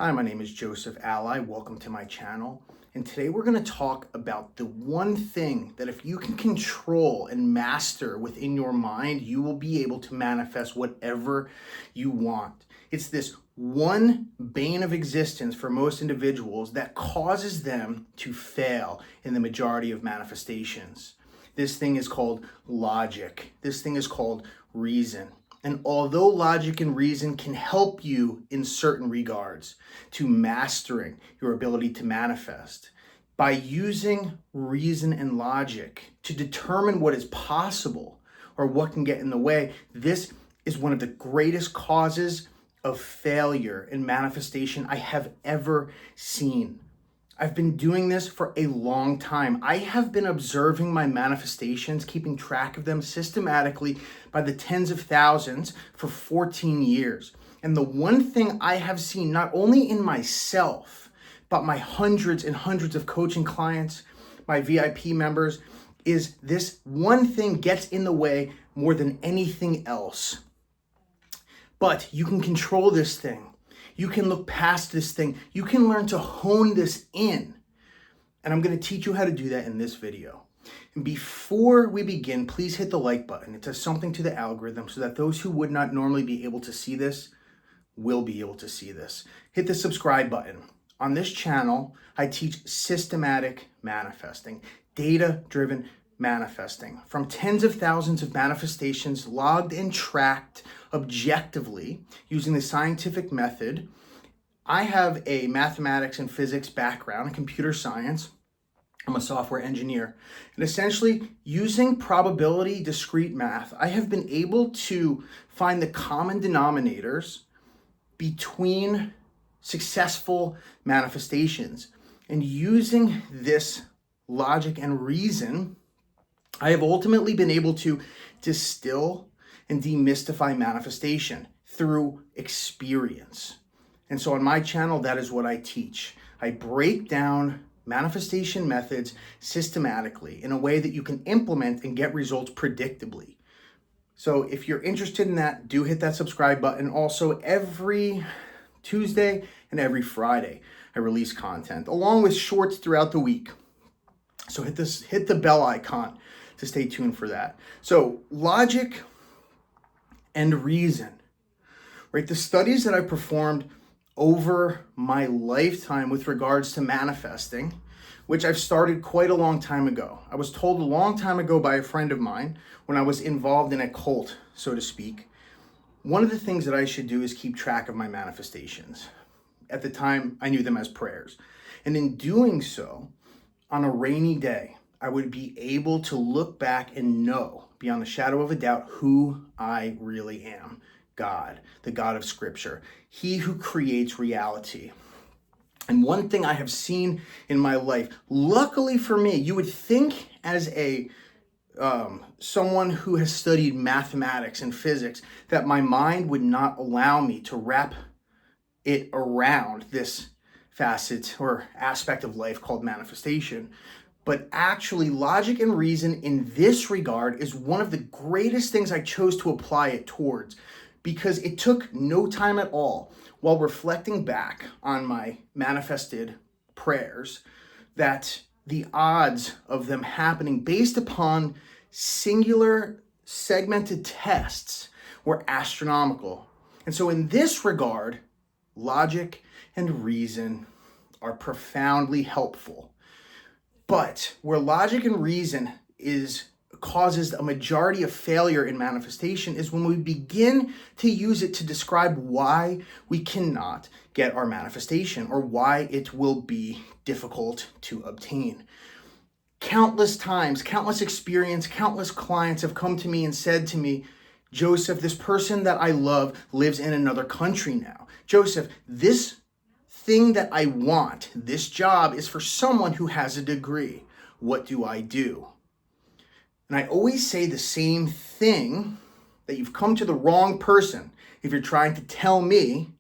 Hi, my name is Joseph Alai. Welcome to my channel. And today we're going to talk about the one thing that if you can control and master within your mind, you will be able to manifest whatever you want. It's this one bane of existence for most individuals that causes them to fail in the majority of manifestations. This thing is called logic. This thing is called reason. And although logic and reason can help you in certain regards to mastering your ability to manifest, by using reason and logic to determine what is possible or what can get in the way, this is one of the greatest causes of failure in manifestation I have ever seen. I've been doing this for a long time. I have been observing my manifestations, keeping track of them systematically by the tens of thousands for 14 years. And the one thing I have seen, not only in myself, but my hundreds and hundreds of coaching clients, my VIP members, is this one thing gets in the way more than anything else. But you can control this thing. You can look past this thing. You can learn to hone this in. And I'm going to teach you how to do that in this video. And before we begin, please hit the like button. It does something to the algorithm so that those who would not normally be able to see this will be able to see this. Hit the subscribe button. On this channel, I teach systematic manifesting, data-driven manifesting, from tens of thousands of manifestations logged and tracked objectively using the scientific method. I have a mathematics and physics background in computer science. I'm a software engineer. And essentially, using probability discrete math, I have been able to find the common denominators between successful manifestations. And using this logic and reason, I have ultimately been able to distill and demystify manifestation through experience. And so on my channel, that is what I teach. I break down manifestation methods systematically in a way that you can implement and get results predictably. So if you're interested in that, do hit that subscribe button. Also, every Tuesday and every Friday, I release content along with shorts throughout the week. So hit the bell icon to stay tuned for that. So logic and reason, right? The studies that I performed over my lifetime with regards to manifesting, which I've started quite a long time ago. I was told a long time ago by a friend of mine when I was involved in a cult, so to speak, one of the things that I should do is keep track of my manifestations. At the time, I knew them as prayers. And in doing so, on a rainy day, I would be able to look back and know beyond the shadow of a doubt who I really am. God, the God of Scripture, He who creates reality. And one thing I have seen in my life, luckily for me, you would think as someone who has studied mathematics and physics that my mind would not allow me to wrap it around this facet or aspect of life called manifestation. But actually, logic and reason in this regard is one of the greatest things I chose to apply it towards, because it took no time at all while reflecting back on my manifested prayers that the odds of them happening based upon singular segmented tests were astronomical. And so in this regard, logic and reason are profoundly helpful. But where logic and reason causes a majority of failure in manifestation is when we begin to use it to describe why we cannot get our manifestation or why it will be difficult to obtain. Countless times, countless experience, countless clients have come to me and said to me, Joseph, this person that I love lives in another country now. Joseph, this thing that I want, this job, is for someone who has a degree. What do I do? And I always say the same thing, that you've come to the wrong person if you're trying to tell me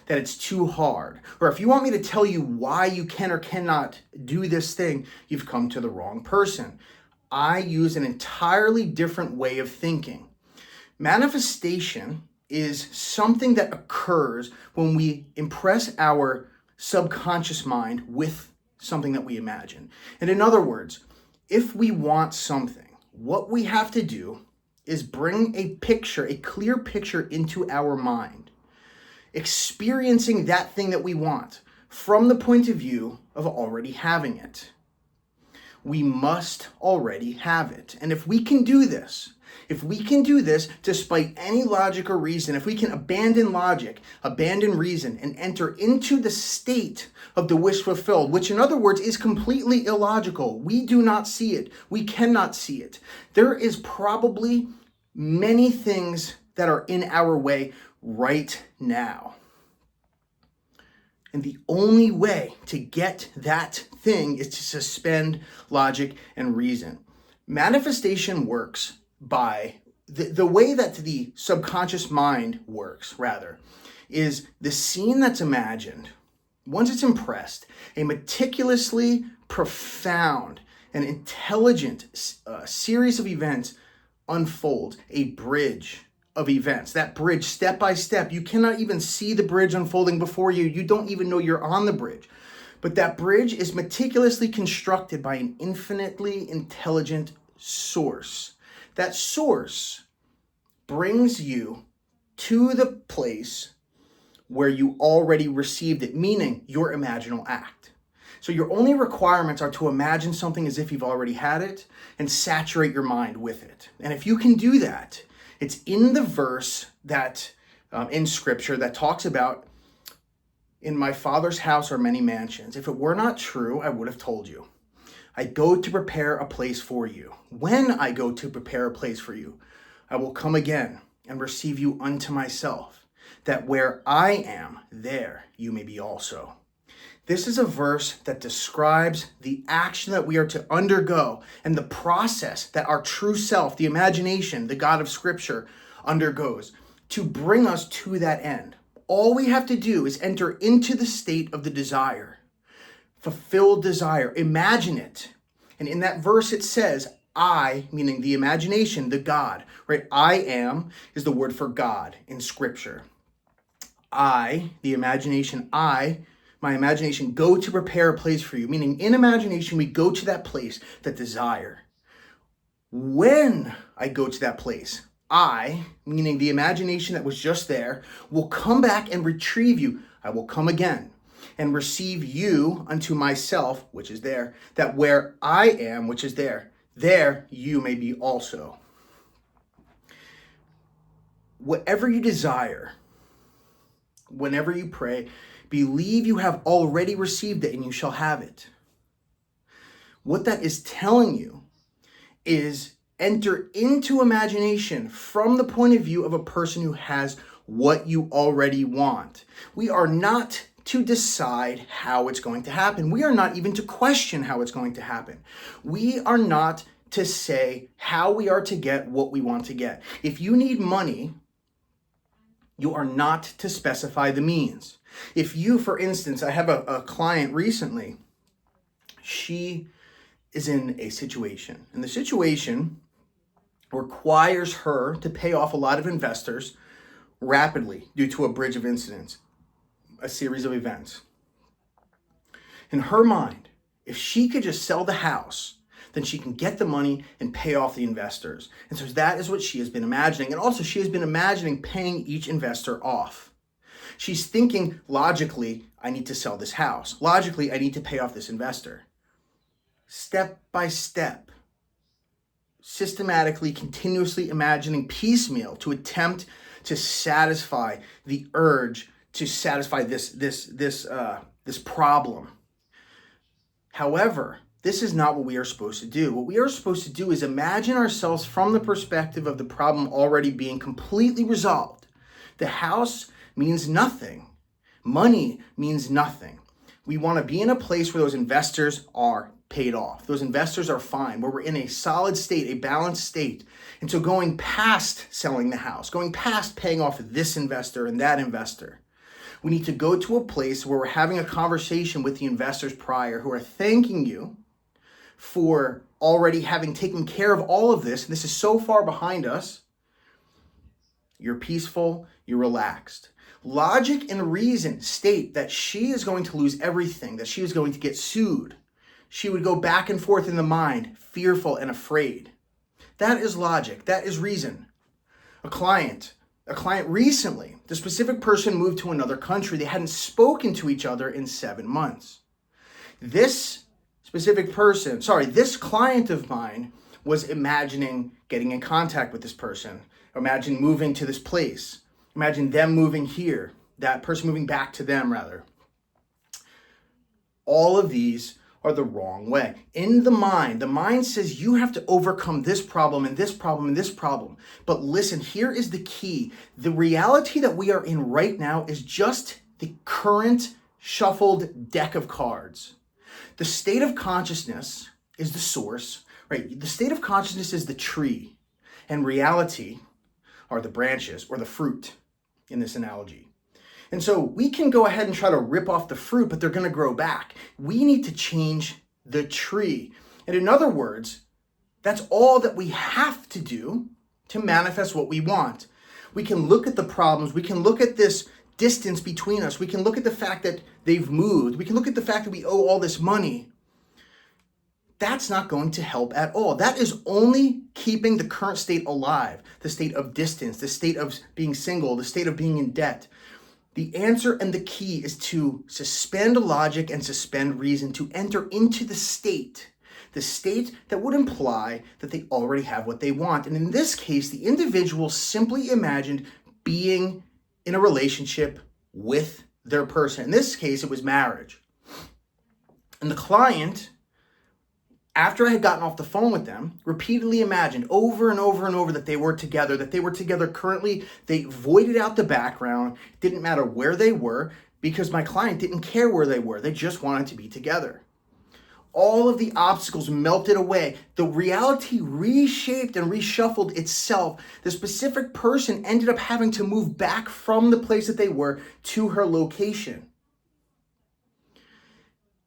that it's too hard. Or if you want me to tell you why you can or cannot do this thing, you've come to the wrong person. I use an entirely different way of thinking. Manifestation is something that occurs when we impress our subconscious mind with something that we imagine. And in other words, if we want something, what we have to do is bring a picture, a clear picture into our mind, experiencing that thing that we want from the point of view of already having it. We must already have it. And if we can do this despite any logic or reason, if we can abandon logic, abandon reason, and enter into the state of the wish fulfilled, which in other words is completely illogical. We do not see it. We cannot see it. There is probably many things that are in our way right now. And the only way to get that thing is to suspend logic and reason. Manifestation works by the way that the subconscious mind works, rather, is the scene that's imagined. Once it's impressed, a meticulously profound and intelligent series of events unfolds, a bridge of events. That bridge, step by step, you cannot even see the bridge unfolding before you. You don't even know you're on the bridge. But that bridge is meticulously constructed by an infinitely intelligent source. That source brings you to the place where you already received it, meaning your imaginal act. So your only requirements are to imagine something as if you've already had it and saturate your mind with it. And if you can do that, it's in the verse that in Scripture that talks about, in my Father's house are many mansions. If it were not true, I would have told you. I go to prepare a place for you. When I go to prepare a place for you, I will come again and receive you unto myself, that where I am, there you may be also. This is a verse that describes the action that we are to undergo and the process that our true self, the imagination, the God of Scripture, undergoes to bring us to that end. All we have to do is enter into the state of the desire. Fulfilled desire, imagine it. And in that verse it says, I, meaning the imagination, the God, right? I am is the word for God in Scripture. I, the imagination, my imagination, go to prepare a place for you. Meaning in imagination, we go to that place, that desire. When I go to that place, I, meaning the imagination that was just there, will come back and retrieve you. I will come again and receive you unto myself, which is there, that where I am, which is there, there you may be also. Whatever you desire, whenever you pray, believe you have already received it and you shall have it. What that is telling you is enter into imagination from the point of view of a person who has what you already want. We are not to decide how it's going to happen. We are not even to question how it's going to happen. We are not to say how we are to get what we want to get. If you need money, you are not to specify the means. If you, for instance, I have a client recently, she is in a situation, and the situation requires her to pay off a lot of investors rapidly due to a bridge of incidents, a series of events. In her mind, if she could just sell the house, then she can get the money and pay off the investors. And so that is what she has been imagining. And also she has been imagining paying each investor off. She's thinking logically, I need to sell this house. Logically, I need to pay off this investor. Step by step, systematically, continuously imagining piecemeal to attempt to satisfy the urge to satisfy this problem. However, this is not what we are supposed to do. What we are supposed to do is imagine ourselves from the perspective of the problem already being completely resolved. The house means nothing. Money means nothing. We want to be in a place where those investors are paid off. Those investors are fine, where we're in a solid state, a balanced state. And so going past selling the house, going past paying off this investor and that investor, we need to go to a place where we're having a conversation with the investors prior who are thanking you for already having taken care of all of this. This is so far behind us. You're peaceful, you're relaxed. Logic and reason state that she is going to lose everything, that she is going to get sued. She would go back and forth in the mind, fearful and afraid. That is logic. That is reason. A client recently, the specific person moved to another country. They hadn't spoken to each other in 7 months. This client of mine was imagining getting in contact with this person. Imagine moving to this place. Imagine them moving here. That person moving back to them, rather. All of these are the wrong way. In the mind says you have to overcome this problem and this problem and this problem. But listen, here is the key. The reality that we are in right now is just the current shuffled deck of cards. The state of consciousness is the source, right? The state of consciousness is the tree, and reality are the branches or the fruit in this analogy. And so we can go ahead and try to rip off the fruit, but they're going to grow back. We need to change the tree. And in other words, that's all that we have to do to manifest what we want. We can look at the problems. We can look at this distance between us. We can look at the fact that they've moved. We can look at the fact that we owe all this money. That's not going to help at all. That is only keeping the current state alive, the state of distance, the state of being single, the state of being in debt. The answer and the key is to suspend logic and suspend reason, to enter into the state that would imply that they already have what they want. And in this case, the individual simply imagined being in a relationship with their person. In this case, it was marriage. And the client, after I had gotten off the phone with them, repeatedly imagined over and over and over that they were together currently. They voided out the background. It didn't matter where they were because my client didn't care where they were. They just wanted to be together. All of the obstacles melted away. The reality reshaped and reshuffled itself. The specific person ended up having to move back from the place that they were to her location,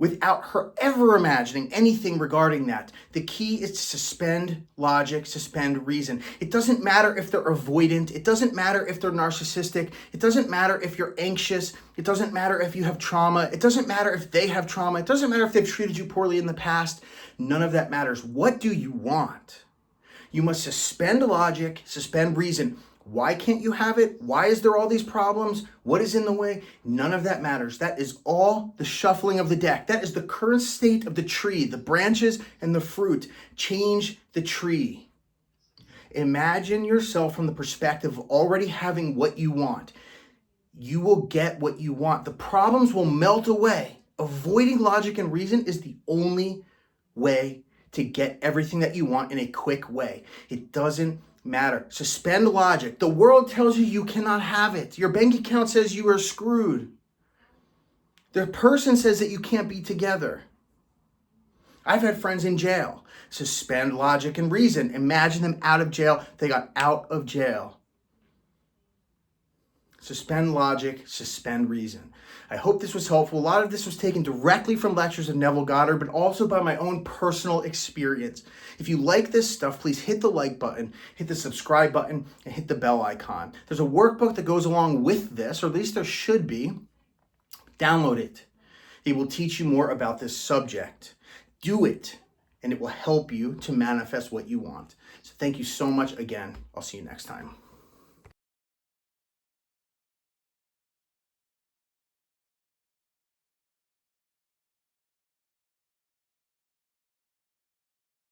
without her ever imagining anything regarding that. The key is to suspend logic, suspend reason. It doesn't matter if they're avoidant. It doesn't matter if they're narcissistic. It doesn't matter if you're anxious. It doesn't matter if you have trauma. It doesn't matter if they have trauma. It doesn't matter if they've treated you poorly in the past. None of that matters. What do you want? You must suspend logic, suspend reason. Why can't you have it? Why is there all these problems? What is in the way? None of that matters. That is all the shuffling of the deck. That is the current state of the tree, the branches and the fruit. Change the tree. Imagine yourself from the perspective of already having what you want. You will get what you want. The problems will melt away. Avoiding logic and reason is the only way to get everything that you want in a quick way. It doesn't matter. Suspend logic. The world tells you you cannot have it. Your bank account says you are screwed. The person says that you can't be together. I've had friends in jail. Suspend logic and reason. Imagine them out of jail. They got out of jail. Suspend logic, suspend reason. I hope this was helpful. A lot of this was taken directly from lectures of Neville Goddard, but also by my own personal experience. If you like this stuff, please hit the like button, hit the subscribe button, and hit the bell icon. There's a workbook that goes along with this, or at least there should be. Download it. It will teach you more about this subject. Do it, and it will help you to manifest what you want. So thank you so much again. I'll see you next time.